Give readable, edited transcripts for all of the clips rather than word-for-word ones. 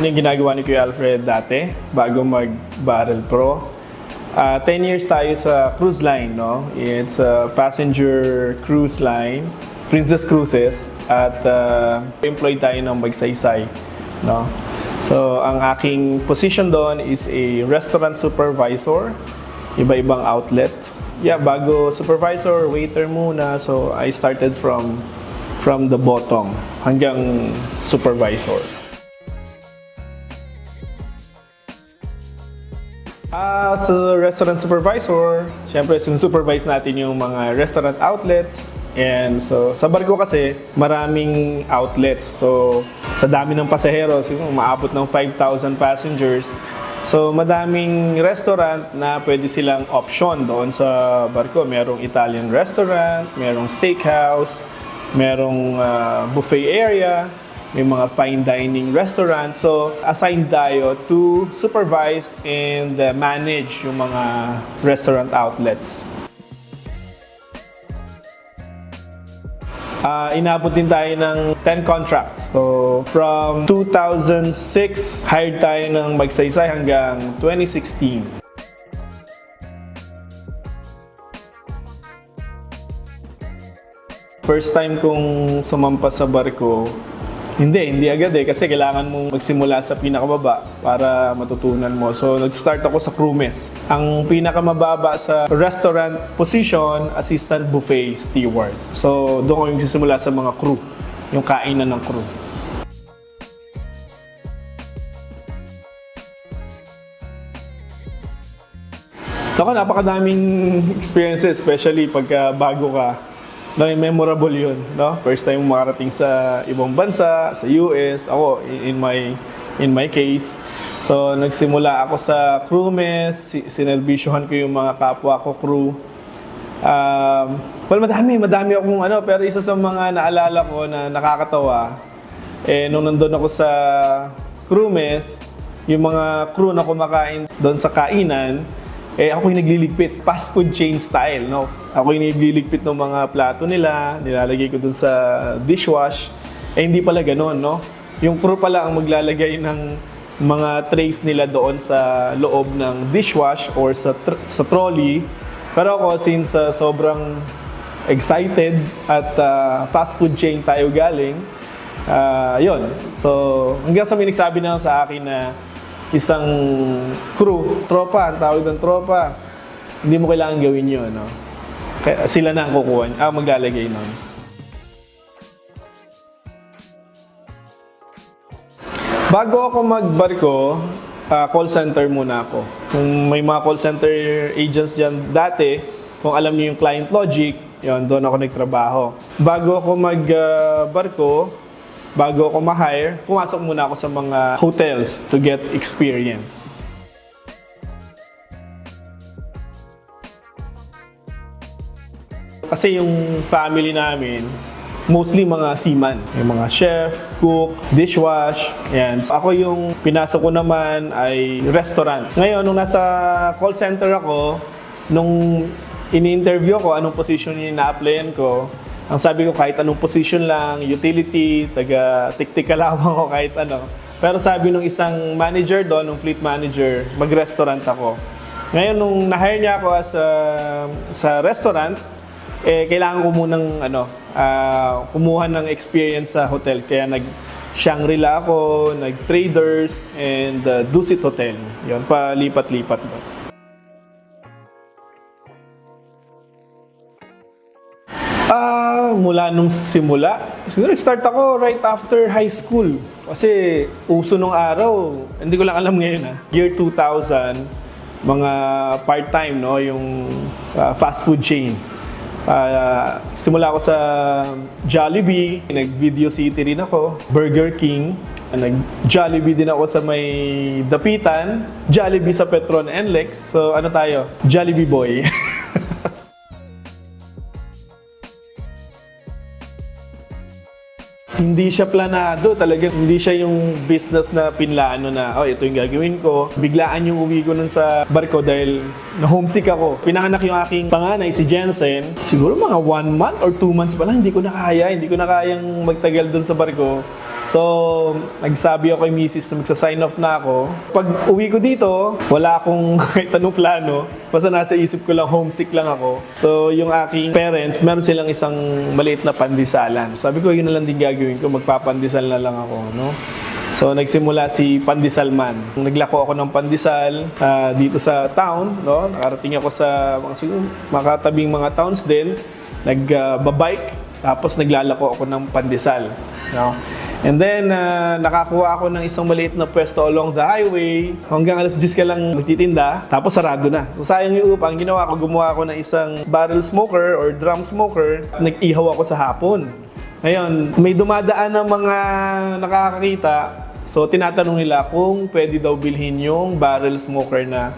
ano yung ginagawa ni Kuya Alfred dati bago mag-Barrel Pro. 10 years tayo sa cruise line, no? It's a passenger cruise line, Princess Cruises, at employed tayo ng Magsaysay, no? So, ang aking position doon is a restaurant supervisor, iba-ibang outlet. Yeah, bago supervisor, waiter muna. So, I started from the bottom hanggang supervisor. Sa restaurant supervisor, siyempre supervise natin yung mga restaurant outlets. And so, sa barko kasi, maraming outlets. So, sa dami ng pasahero, siguro maabot ng 5,000 passengers. So, madaming restaurant na pwede silang option doon sa barko. Merong Italian restaurant, merong steakhouse, merong buffet area, may mga fine dining restaurant. So, assigned tayo to supervise and manage yung mga restaurant outlets. Inabot din tayo ng 10 contracts. So, from 2006, hired tayo ng Magsaysay hanggang 2016. First time kong sumampa sa barko, hindi agad kasi kailangan mong magsimula sa pinakamaba para matutunan mo. So, nag-start ako sa crew mess. Ang pinakamababa sa restaurant position, assistant buffet steward. So, doon ko yung magsisimula sa mga crew, yung kainan ng crew. Napakadaming experiences, especially pagka bago ka. No, memorable yun, no? First time makarating sa ibang bansa, sa US, ako in my case. So nagsimula ako sa crew mess, sinervisyohan ko yung mga kapwa ko crew. Well, madami akong pero isa sa mga naalala ko na nakakatawa, nung nandun ako sa crew mess, yung mga crew na kumakain doon sa kainan, ako yung nagliligpit, fast food chain style, no? Ako yung nagliligpit ng mga plato nila, nilalagay ko dun sa dishwash. Hindi pala ganoon, no? Yung crew pala ang maglalagay ng mga trays nila doon sa loob ng dishwash or sa trolley. Pero ako, since sobrang excited at fast food chain tayo galing, yun. So, hanggang sa may nagsabi na sa akin na isang crew, tropa, ang tawag ng tropa, hindi mo kailangan gawin yun, no? Kaya sila na ang kukuha, maglalagay nun. Bago ako magbarko, call center muna ako. Kung may mga call center agents dyan dati, kung alam niyo yung Client Logic, yun, doon ako nagtrabaho. Bago ako magbarko, bago ako ma-hire, pumasok muna ako sa mga hotels to get experience. Kasi yung family namin, mostly mga seaman. Yung mga chef, cook, dishwash, yan. So, ako yung pinasok ko naman ay restaurant. Ngayon, nung nasa call center ako, nung ini-interview ko, anong position yung na-applyan ko, ang sabi ko kahit anong position lang, utility, taga-tik-tik kalawang ko kahit ano. Pero sabi nung isang manager doon, nung fleet manager, mag-restaurant ako. Ngayon, nung na-hire niya ako sa restaurant, kailangan ko munang kumuha ng experience sa hotel. Kaya nag-Shangri-La ako, nag-Traders, and Dusit Hotel. Yun, palipat-lipat doon. Mula nung simula, siguro nag-start ako right after high school. Kasi uso nung araw, hindi ko lang alam ngayon year 2000, mga part-time, no, yung fast food chain. Simula ako sa Jollibee, nag-Video City rin ako, Burger King, nag-Jollibee din ako sa may Dapitan, Jollibee sa Petron NLEX. So ano tayo? Jollibee boy. Hindi siya planado, talagang hindi siya yung business na pinlano na, ito yung gagawin ko. Biglaan yung uwi ko nun sa barko dahil na-homesick ako. Pinanganak yung aking panganay, si Jensen. Siguro mga 1 month or 2 months pa lang, hindi ko na kayang magtagal dun sa barko. So, nagsabi ako kay misis na magsa-sign off na ako. Pag uwi ko dito, wala akong kahit anong plano. Basta nasa isip ko lang, homesick lang ako. So, yung aking parents, meron silang isang maliit na pandisalan. Sabi ko, yun na lang din gagawin ko, magpapandisal na lang ako, no? So, nagsimula si Pandesal Man. Naglako ako ng pandesal dito sa town, no? Nakarating ako sa makatabing mga towns din. Nagbabike, tapos naglalako ako ng pandesal, no? And then, nakakuha ako ng isang maliit na pwesto along the highway. Hanggang alas 10 ka lang magtitinda, tapos sarado na. So, sayang yung upang. Ginawa ko, gumawa ako ng isang barrel smoker or drum smoker. Nag-ihaw ako sa hapon. Ngayon, may dumadaan ng mga nakakakita. So, tinatanong nila kung pwede daw bilhin yung barrel smoker na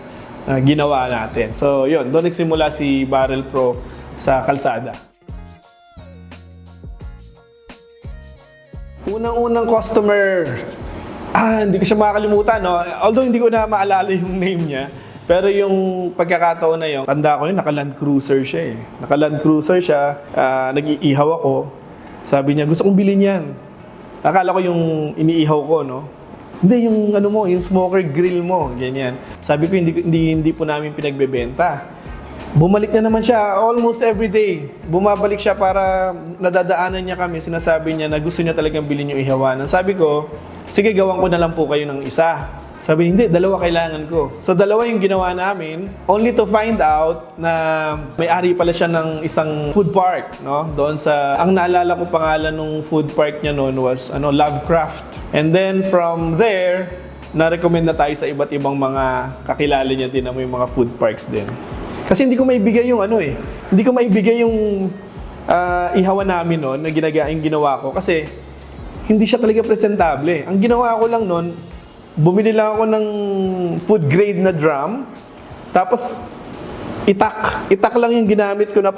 ginawa natin. So, yun. Doon nagsimula si Barrel Pro sa kalsada. Unang-unang customer, hindi ko siya makakalimutan, no? Although hindi ko na maalala yung name niya. Pero yung pagkakataon na yun, tanda ko yun, naka-Land Cruiser siya eh. Naka-Land Cruiser siya, nag-iihaw ako. Sabi niya, gusto kong bilhin yan. Akala ko yung iniihaw ko, no? Hindi, yung ano mo, yung smoker grill mo, ganyan. Sabi ko, hindi po namin pinagbebenta. Bumalik na naman siya almost every day. Bumabalik siya para nadadaanan niya kami. Sinasabi niya na gusto niya talagang bilhin yung ihawanan. Sabi ko, sige, gawan ko na lang po kayo ng isa. Sabi, hindi, dalawa kailangan ko. So, dalawa yung ginawa namin, only to find out na may-ari pala siya ng isang food park, no? Doon sa, ang naalala ko pangalan ng food park niya noon was, Lovecraft. And then, from there, na-recommend na tayo sa iba't ibang mga kakilala niya din na may mga food parks din. Kasi hindi ko maibigay yung hindi ko maibigay yung ihawan namin noon na ginawa ko kasi hindi siya talaga presentable. Ang ginawa ko lang noon, bumili lang ako ng food grade na drum, tapos itak lang yung ginamit ko na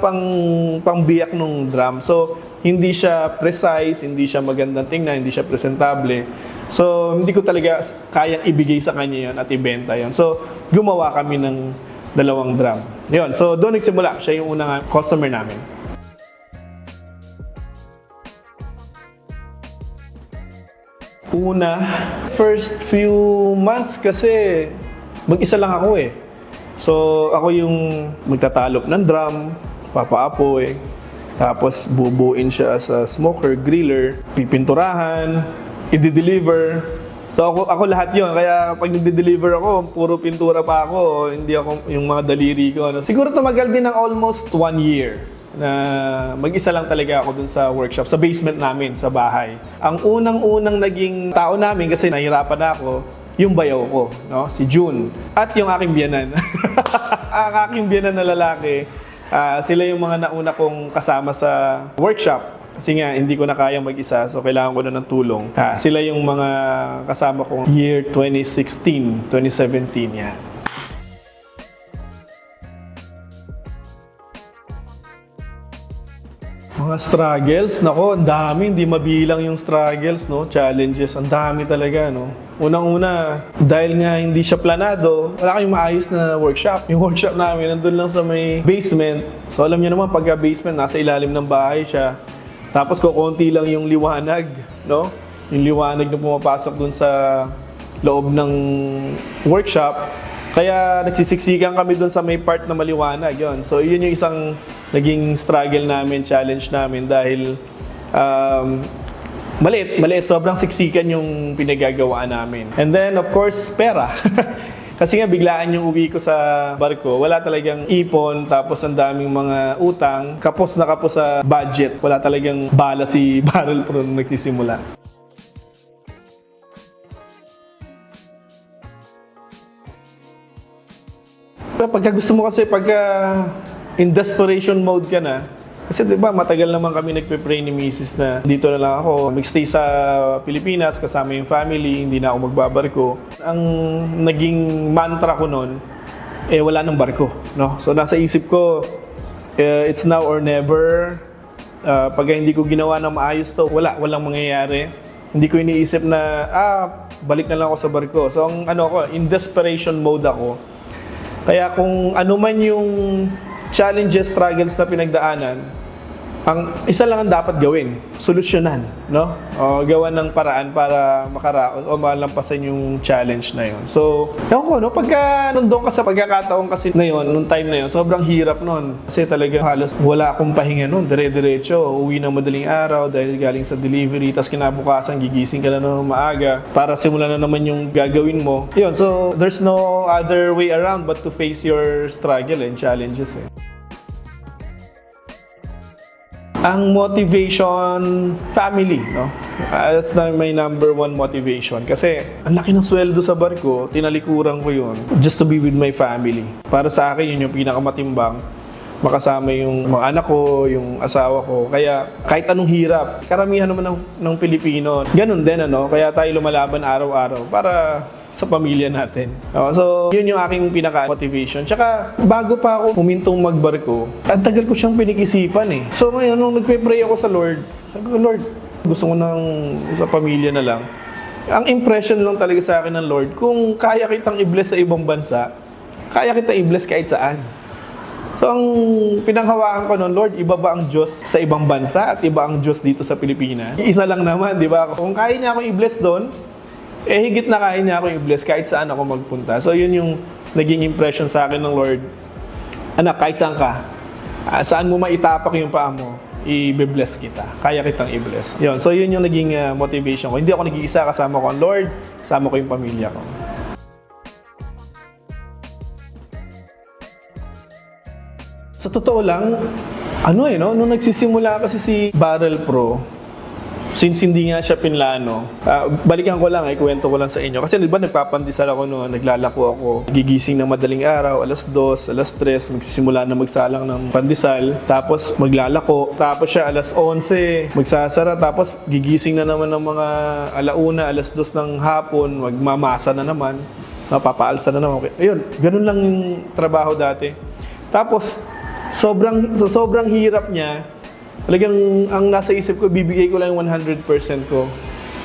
pangbiyak ng drum. So, hindi siya precise, hindi siya magandang tingnan, hindi siya presentable. So, hindi ko talaga kayang ibigay sa kanya yun at ibenta yun. So, gumawa kami ng dalawang drum. Yun. So, doon nagsimula. Siya yung unang customer namin. First few months kasi mag-isa lang ako eh. So, ako yung magtatalop ng drum, papaapoy, tapos bubuin siya sa smoker, griller, pipinturahan, i-deliver. So ako lahat yon. Kaya pag nagde-deliver ako, puro pintura pa ako. Hindi ako yung mga daliri ko. Siguro tumagal din ng almost 1 year na mag-isa lang talaga ako dun sa workshop, sa basement namin, sa bahay. Ang unang-unang naging tao namin, kasi nahirapan na ako, yung bayaw ko, no? Si June. At yung aking biyanan. Ang aking biyanan na lalaki, sila yung mga nauna kong kasama sa workshop. Kasi nga, hindi ko na kayang mag-isa, so kailangan ko na ng tulong. Sila yung mga kasama kong year 2016, 2017, yan. Mga struggles, nako, ang dami, hindi mabilang yung struggles, no? Challenges, ang dami talaga, no? Unang-una, dahil nga hindi siya planado, wala kayong maayos na workshop. Yung workshop namin, nandun lang sa may basement. So alam niyo naman, pagka basement, nasa ilalim ng bahay siya. Tapos kukunti lang yung liwanag, no? Yung liwanag na pumapasok dun sa loob ng workshop. Kaya nagsisiksikan kami dun sa may part na maliwanag, yon. So yun yung isang naging struggle namin, challenge namin dahil maliit, sobrang siksikan yung pinagagawaan namin. And then of course, pera. Kasi nga biglaan yung uwi ko sa barko, wala talagang ipon, tapos ang daming mga utang, kapos na kapos sa budget. Wala talagang bala si Barrel Pro nung nagsisimula. Pagka gusto mo kasi, pagka in desperation mode ka na, kasi diba matagal naman kami nagpe-pray ni Mrs. na dito na lang ako, magstay sa Pilipinas kasama yung family, hindi na ako magbabarko. Ang naging mantra ko noon, wala nang barko, no? So nasa isip ko, it's now or never. Pag hindi ko ginawa ng maayos to, walang mangyayari. Hindi ko iniisip na, balik na lang ako sa barko. So ang in desperation mode ako. Kaya kung ano man yung challenges, struggles na pinagdaanan, ang isa lang ang dapat gawin, solusyonan, no? O gawan ng paraan para makaraon o malampasan yung challenge na yon. So, ewan ko, no? Pagka nandun ka sa pagkakataon kasi na yun, nung time na yun, sobrang hirap nun. Kasi talaga halos wala akong pahinga nun. Dire-diretso, uwi ng madaling araw dahil galing sa delivery, tapos kinabukasan, gigising ka na ng maaga para simulan na naman yung gagawin mo. Yun, so there's no other way around but to face your struggle and challenges, eh. Ang motivation, family, no? That's my number one motivation. Kasi ang laki ng sweldo sa barko, tinalikuran ko yun just to be with my family. Para sa akin, yun yung pinakamatimbang. Makasama yung mga anak ko, yung asawa ko. Kaya kahit anong hirap, karamihan naman ng Pilipino, ganun din, ano? Kaya tayo lumalaban araw-araw para sa pamilya natin. So, yun yung aking pinaka-motivation. Tsaka, bago pa ako humintong magbarko, ang tagal ko siyang pinag-isipan, eh. So, ngayon, nung nagpe-pray ako sa Lord, sabi ko, Lord, gusto ko ng sa pamilya na lang. Ang impression lang talaga sa akin ng Lord, kung kaya kitang i-bless sa ibang bansa, kaya kita i-bless kahit saan. So, ang pinanghawakan ko noon, Lord, iba ba ang Diyos sa ibang bansa at iba ang Diyos dito sa Pilipinas? Isa lang naman, di ba? Kung kaya niya akong i-bless doon, higit na kaya niya akong i-bless kahit saan ako magpunta. So, yun yung naging impression sa akin ng Lord. Anak, kahit saan ka, saan mo maitapak yung paa mo, i-bless kita. Kaya kitang i-bless. Yun. So, yun yung naging motivation ko. Hindi ako nag-iisa, kasama ko ang Lord, kasama ko yung pamilya ko. Sa totoo lang, nung nagsisimula kasi si Barrel Pro, since hindi nga siya pinlano, balikan ko lang, kwento ko lang sa inyo. Kasi diba nagpapandesal ako noon, naglalako ako, gigising ng madaling araw, alas 2, alas 3, magsisimula na magsalang ng pandesal, tapos maglalako, tapos siya alas 11, magsasara, tapos gigising na naman ng mga alauna, alas 2 ng hapon, magmamasa na naman, mapapaalsa na naman. Ayun, ganun lang yung trabaho dati. Tapos, sobrang hirap niya, talagang ang nasa isip ko, bibigay ko lang yung 100% ko.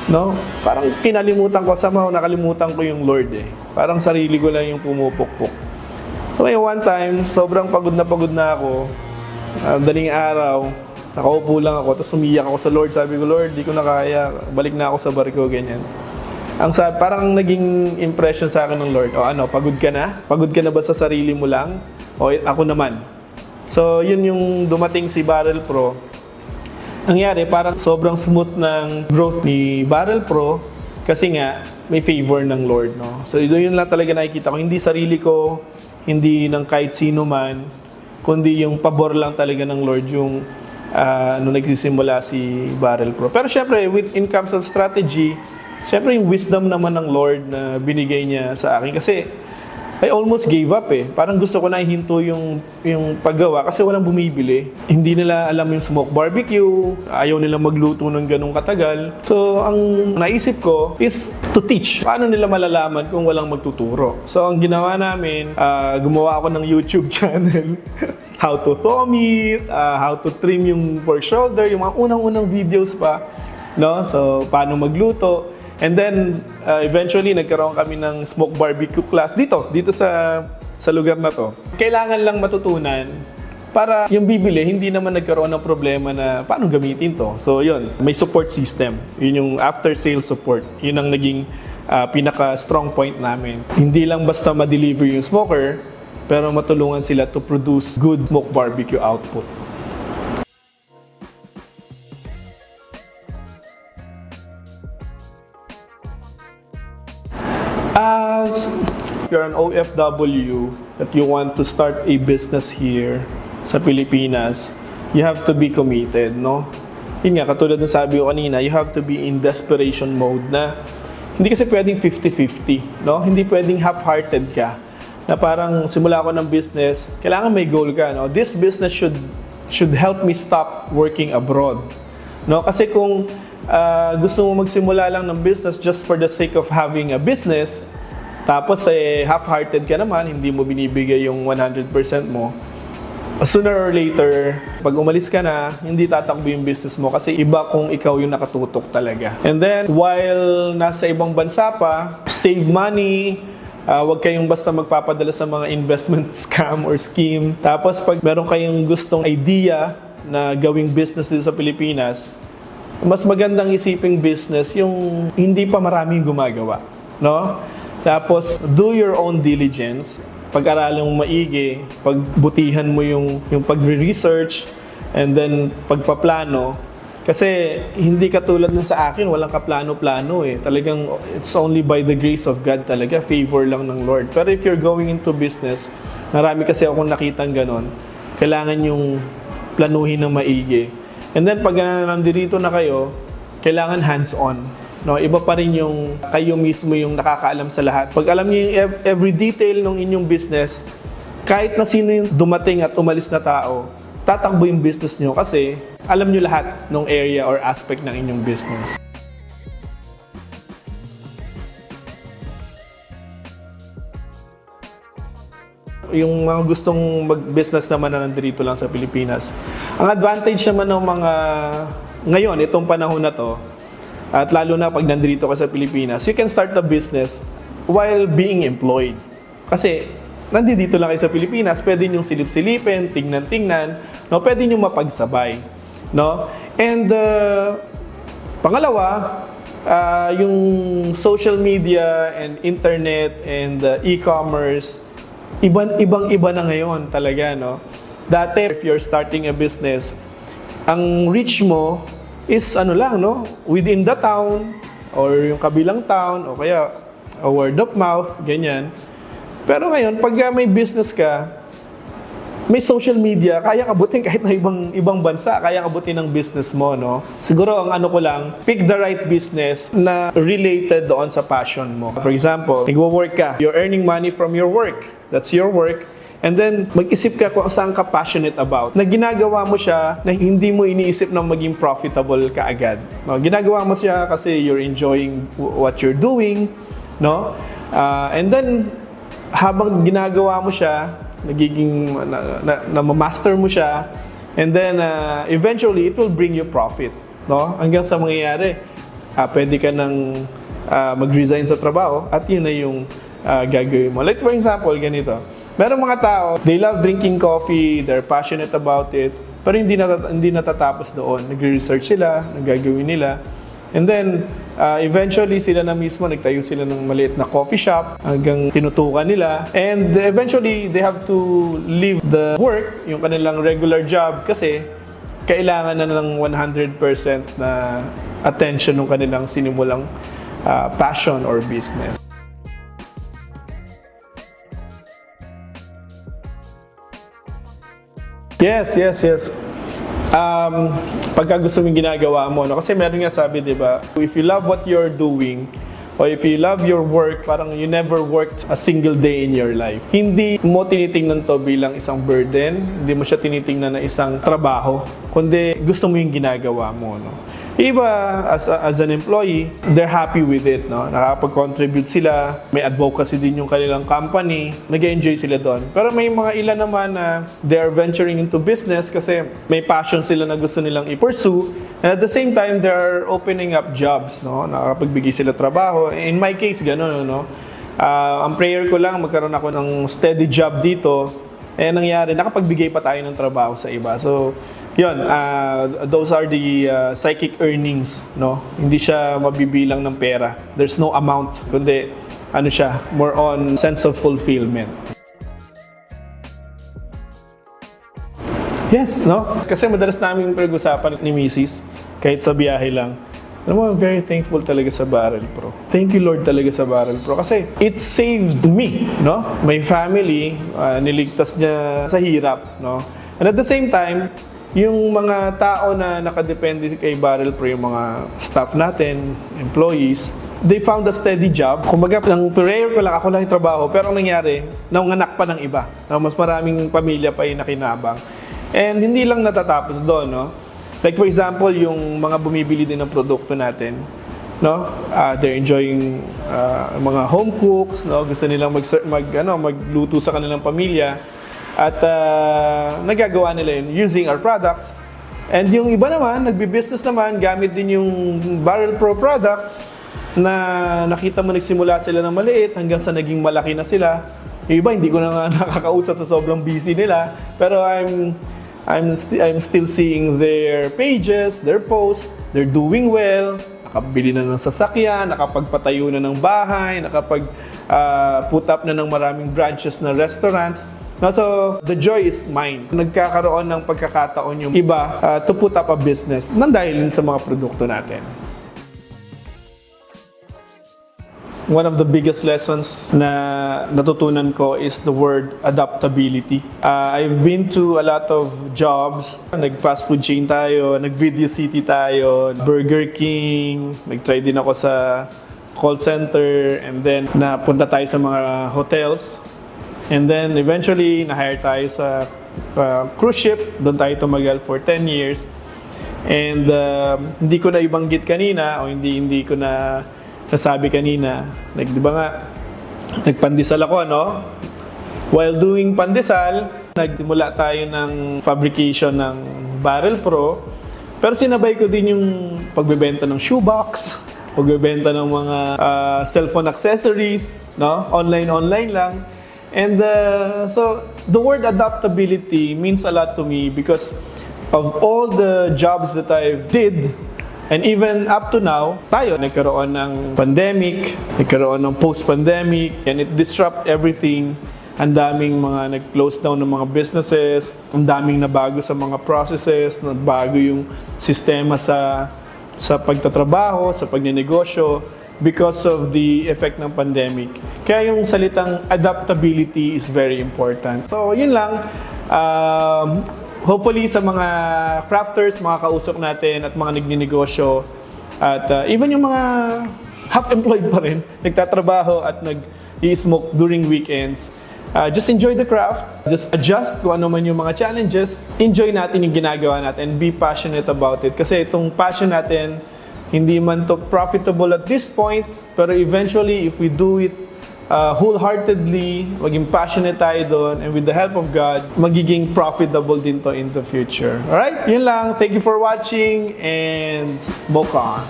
No? Parang kinalimutan ko, somehow nakalimutan ko yung Lord, eh. Parang sarili ko lang yung pumupukpok. So may one time, sobrang pagod na ako. Daling araw, nakaupo lang ako, tapos umiyak ako sa Lord. Sabi ko, Lord, di ko na kaya, balik na ako sa barko, ganyan. Parang naging impression sa akin ng Lord, pagod ka na? Pagod ka na ba sa sarili mo lang? O ako naman? So, yun yung dumating si Barrel Pro. Nangyari, parang sobrang smooth ng growth ni Barrel Pro kasi nga, may favor ng Lord, no? So, yun lang talaga nakikita ko. Hindi sarili ko, hindi ng kahit sino man, kundi yung pabor lang talaga ng Lord yung nung nagsisimula si Barrel Pro. Pero syempre, in terms of strategy, syempre yung wisdom naman ng Lord na binigay niya sa akin. Kasi, I almost gave up, eh. Parang gusto ko na ihinto yung paggawa kasi walang bumibili. Hindi nila alam yung smoke barbecue, ayaw nila magluto ng ganung katagal. So, ang naisip ko is to teach. Paano nila malalaman kung walang magtuturo? So, ang ginawa namin, gumawa ako ng YouTube channel. How to thaw meat, how to trim yung pork shoulder, yung mga unang-unang videos pa. No? So, paano magluto. And then, eventually, nagkaroon kami ng smoke barbecue class dito sa lugar na to. Kailangan lang matutunan para yung bibili, hindi naman nagkaroon ng problema na paano gamitin to. So, yun, may support system. Yun yung after-sales support. Yun ang naging pinaka-strong point namin. Hindi lang basta ma-deliver yung smoker, pero matulungan sila to produce good smoke barbecue output. If you're an OFW that you want to start a business here sa Pilipinas, you have to be committed, no? Yun nga, katulad ng sabi ko kanina, you have to be in desperation mode na hindi kasi pwedeng 50-50, no? Hindi pwedeng half-hearted ka na parang simula ako ng business, kailangan may goal ka, no? This business should help me stop working abroad, no? Kasi kung gusto mo magsimula lang ng business just for the sake of having a business, tapos half-hearted ka naman, hindi mo binibigay yung 100% mo, sooner or later, pag umalis ka na, hindi tatakbo yung business mo kasi iba kung ikaw yung nakatutok talaga. And then, while nasa ibang bansa pa, save money, huwag kayong basta magpapadala sa mga investment scam or scheme. Tapos, pag meron kayong gustong idea, na gawing business dito sa Pilipinas, mas magandang isiping business yung hindi pa maraming gumagawa, no? Tapos, do your own diligence. Pag-aralan mo maigi, pagbutihan mo yung pagre-research, and then pagpaplano. Kasi hindi katulad ng sa akin, walang kaplano-plano eh. Talagang it's only by the grace of God talaga, favor lang ng Lord. Pero if you're going into business, marami kasi akong nakitang ganon, kailangan yung planuhin ng maigi. And then pag nandito na kayo, kailangan hands-on. No, iba pa rin yung kayo mismo yung nakakaalam sa lahat. Pag alam niyo yung every detail ng inyong business, kahit na sino yung dumating at umalis na tao, tatakbo yung business niyo kasi alam niyo lahat ng area or aspect ng inyong business. Yung mga gustong mag-business naman na nandito lang sa Pilipinas, ang advantage naman ng mga ngayon, itong panahon na to, at lalo na pag nandito ka sa Pilipinas, you can start a business while being employed. Kasi nandito lang kayo sa Pilipinas, pwede niyong silip-silipin, tingnan-tingnan, no? Pwede niyong mapagsabay. No? And pangalawa, yung social media and internet and e-commerce, ibang-iba na ngayon talaga. No? Dati, if you're starting a business, ang reach mo is ano lang, no? Within the town or yung kabilang town o kaya a word of mouth, ganyan. Pero ngayon, pag may business ka, may social media, kaya abutin kahit na ibang bansa, kaya abutin ng business mo, no? Siguro ang ano ko lang, pick the right business na related doon sa passion mo. For example, nagwo-work ka, you're earning money from your work. That's your work. And then, mag-isip ka kung saan ka passionate about. Na ginagawa mo siya na hindi mo iniisip na maging profitable ka agad. No? Ginagawa mo siya kasi you're enjoying what you're doing. No? And then, habang ginagawa mo siya, nagiging, na-master mo siya, and then, eventually, it will bring you profit. No? Hanggang sa mangyayari, pwede ka nang mag-resign sa trabaho at yun na yung gagawin mo. Like for example, ganito. Merong mga tao, they love drinking coffee, they're passionate about it, pero hindi natatapos doon. Nagre-research sila, nagagawin nila. And then, eventually, sila na mismo, nagtayo sila ng maliit na coffee shop hanggang tinutukan nila. And eventually, they have to leave the work, yung kanilang regular job, kasi kailangan na ng 100% na attention ng kanilang sinimulang passion or business. Yes. Pagka gusto mong ginagawa mo, no? Kasi meron nga sabi, di ba, if you love what you're doing, or if you love your work, parang you never worked a single day in your life. Hindi mo tinitingnan to bilang isang burden, hindi mo siya tinitingnan na isang trabaho, kundi gusto mo yung ginagawa mo, no? Iba, as an employee, they're happy with it, no? Nakapag-contribute sila, may advocacy din yung kanilang company, nag-enjoy sila doon. Pero may mga ilan naman na they are venturing into business kasi may passion sila na gusto nilang i-pursue. And at the same time, they are opening up jobs, no? Nakapagbigay sila trabaho. In my case, gano'n, no? Ang prayer ko lang, magkaroon ako ng steady job dito. Eh, nangyari, nakapagbigay pa tayo ng trabaho sa iba. So, yun, those are the psychic earnings, no? Hindi siya mabibilang ng pera. There's no amount, kundi ano siya, more on sense of fulfillment. Yes, no? Kasi madalas namin pag-usapan ni Mrs. kahit sa biyahe lang. Alam mo, I'm very thankful talaga sa Barrel Pro. Thank you, Lord, talaga sa Barrel Pro. Kasi it saved me, no? My family, niligtas niya sa hirap, no? And at the same time, yung mga tao na nakadepende kay Barrel Pro, yung mga staff natin, employees, they found a steady job. Kumbaga, ang prayer ko lang, ako lang yung trabaho. Pero ang nangyari, naunganak pa ng iba. Mas maraming pamilya pa yung nakinabang. And hindi lang natatapos doon, no? Like for example, yung mga bumibili din ng produkto natin, no? They're enjoying mga home cooks, no? Gusto nilang magluto sa kanilang pamilya. At nagagawa nila yun using our products. And yung iba naman, nagbi-business naman, gamit din yung Barrel Pro products na nakita mo nagsimula sila ng maliit hanggang sa naging malaki na sila. Yung iba, hindi ko na nga nakakausap na sobrang busy nila. Pero I'm still seeing their pages, their posts, they're doing well, nakabili na ng sasakyan, nakapagpatayo na ng bahay, put up na ng maraming branches na restaurants. No, so, the joy is mine. Nagkakaroon ng pagkakataon yung iba to put up a business nang dahil sa mga produkto natin. One of the biggest lessons na natutunan ko is the word adaptability. I've been to a lot of jobs. Nag-fast food chain tayo, nag-Video City tayo, Burger King, nag-try din ako sa call center, and then napunta tayo sa mga hotels. And then eventually, na-hire tayo sa cruise ship. Doon tayo tumagal for 10 years. And hindi ko na ibanggit kanina, o hindi ko na nasabi kanina, di ba nga, nagpandesal ako, no? While doing pandesal, nagsimula tayo ng fabrication ng Barrel Pro, pero sinabay ko din yung pagbebenta ng shoebox, pagbebenta ng mga cellphone accessories, no? Online lang. And so, the word adaptability means a lot to me because of all the jobs that I did. And even up to now, tayo nagkaroon ng pandemic, nagkaroon ng post-pandemic, and it disrupt everything. Ang daming mga nag-close down ng mga businesses, ang daming nabago sa mga processes, nabago yung sistema sa pagtatrabaho, sa pagnenegosyo because of the effect ng pandemic. Kaya yung salitang adaptability is very important. So, yun lang. Hopefully sa mga crafters, mga kausap natin at mga nagninegosyo at even yung mga half-employed pa rin, nagtatrabaho at nag-i-smoke during weekends, just enjoy the craft, just adjust kung ano man yung mga challenges, enjoy natin yung ginagawa natin and be passionate about it. Kasi itong passion natin, hindi man to profitable at this point, pero eventually if we do it wholeheartedly, maging passionate tayo doon, and with the help of God, magiging profitable din to in the future. Alright? Yun lang. Thank you for watching and smoke on!